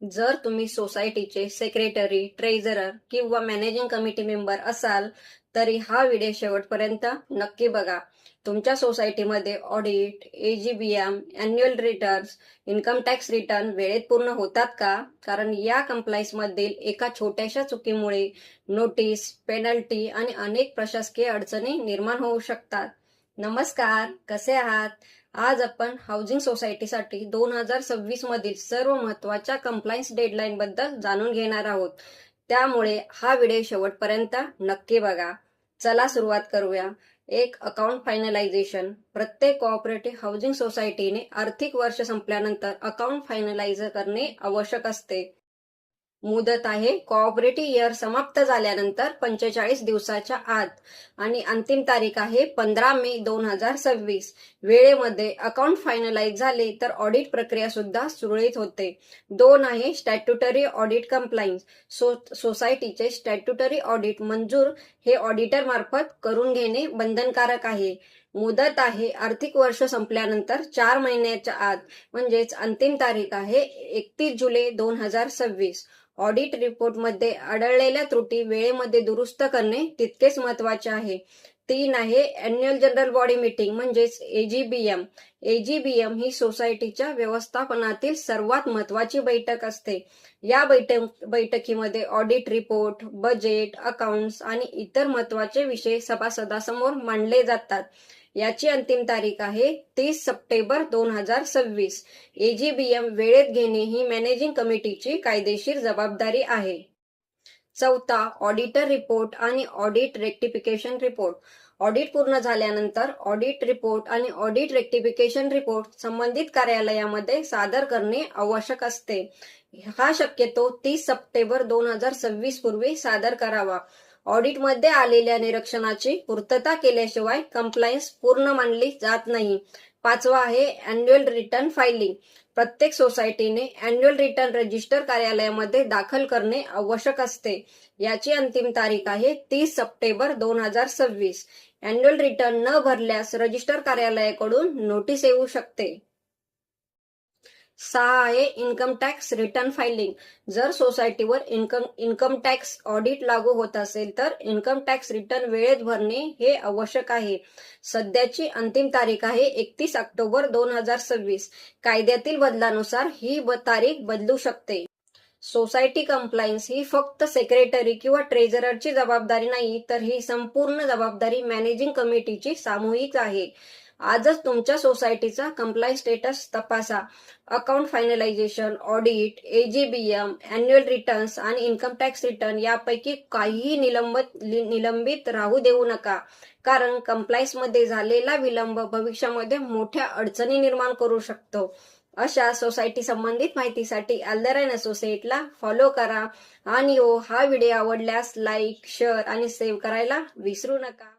जर तुम्ही सोसायटीचे सेक्रेटरी, ट्रेझरर किंवा मॅनेजिंग कमिटी मेंबर असाल, तरी हा व्हिडिओ शेवटपर्यंत नक्की बघा. तुमच्या सोसायटीमध्ये audit, AGBM, annual returns, income tax return वेळेत पूर्ण होतात का? कारण या मधील एका छोट्याशा चुकीमुळे नोटीस, पेनल्टी आणि अनेक प्रशासकीय अडचणी निर्माण होऊ शकतात. नमस्कार, कसे आहात? आज आपण हाऊसिंग सोसायटीसाठी 2026 मधील सर्व महत्त्वाच्या कंप्लायन्स डेडलाईन बद्दल जाणून घेणार आहोत. त्यामुळे हा व्हिडिओ शेवटपर्यंत नक्की बघा. चला सुरुवात करूया. एक अकाउंट फायनलायझेशन. प्रत्येक कोऑपरेटिव्ह हाऊसिंग सोसायटीने आर्थिक वर्ष संपल्यानंतर अकाउंट फायनलाइज करणे आवश्यक असते. मुदत आहे कोऑपरेटिव्ह इयर समाप्त झाल्यानंतर 45 दिवसाच्या आत आणि अंतिम तारीख आहे 15 मे 2026. वेळेमध्ये अकाउंट फायनलाइज झाले तर ऑडिट प्रक्रिया सुद्धा सुरळीत होते. 2 आहे स्टॅट्युटरी ऑडिट कंप्लायन्स. सोसायटीचे स्टॅट्युटरी ऑडिट मंजूर हे ऑडिटर मार्फत करून घेणे बंधनकारक आहे. मुदत आहे आर्थिक वर्ष संपल्यानंतर 4 महिन्याच्या आत, म्हणजेच अंतिम तारीख आहे 31 जुलै 2026. ऑडिट रिपोर्टमध्ये आढळलेल्या त्रुटी वेळेमध्ये दुरुस्त करणे तितकेच महत्वाचे आहे. 3 आहे अॅन्युअल जनरल बॉडी मीटिंग म्हणजेच एजीबीएम. एजीबीएम ही सोसायटीच्या व्यवस्थापनातील सर्वात महत्वाची बैठक असते. या बैठकीमध्ये ऑडिट रिपोर्ट, बजेट, अकाउंट्स आणि इतर महत्वाचे विषय सभासदांसमोर मांडले जातात. याची अंतिम तारीख आहे 30 सप्टेंबर 2026. एजीबीएम वेळेत घेणे ही मॅनेजिंग कमिटीची कायदेशीर जबाबदारी आहे. 4, ऑडिटर रिपोर्ट आणि ऑडिट रेक्टिफिकेशन रिपोर्ट. ऑडिट पूर्ण झाल्यानंतर ऑडिट रिपोर्ट आणि ऑडिट रेक्टिफिकेशन रिपोर्ट संबंधित कार्यालयामध्ये सादर करणे आवश्यक असते. हा शक्यतो 30 सप्टेंबर 2026 पूर्वी सादर करावा. ऑडिटमध्ये आलेल्या निरीक्षणाची पूर्तता केल्याशिवाय कंप्लायन्स पूर्ण मानली जात नाही. 5 आहे अॅन्युअल रिटर्न फायलिंग. प्रत्येक सोसायटीने अॅन्युअल रिटर्न रजिस्टर कार्यालयामध्ये दाखल करणे आवश्यक असते. याची अंतिम तारीख आहे 30 सप्टेंबर 2026. अॅन्युअल रिटर्न न भरल्यास रजिस्टर कार्यालयाकडून नोटीस येऊ शकते. 6 आहे इन्कम टॅक्स रिटर्न फायलिंग. जर सोसायटीवर इन्कम टॅक्स ऑडिट लागू होत असेल तर इन्कम टॅक्स रिटर्न वेळेत भरणे हे आवश्यक आहे. सध्याची अंतिम तारीख आहे 31 ऑक्टोबर 2026. कायद्यातील बदलानुसार ही तारीख बदलू शकते. सोसायटी कंप्लायन्स ही फक्त सेक्रेटरी किंवा ट्रेझररची जबाबदारी नाही, तर ही संपूर्ण जबाबदारी मॅनेजिंग कमिटीची सामूहिक आहे. आजच तुमच्या सोसायटीचा कंप्लायन्स स्टेटस तपासा. Account finalisation, audit, AGBM, annual returns आणि इन्कम टॅक्स रिटर्न यापैकी काहीही निलंबित राहू देऊ नका. कारण कंप्लायन्समध्ये झालेला विलंब भविष्यामध्ये मोठ्या अडचणी निर्माण करू शकतो. अशा सोसायटी संबंधित माहितीसाठी अल्दर & असोसिएटला फॉलो करा. आणि हा व्हिडिओ आवडल्यास लाईक, शेअर आणि सेव्ह करायला विसरू नका.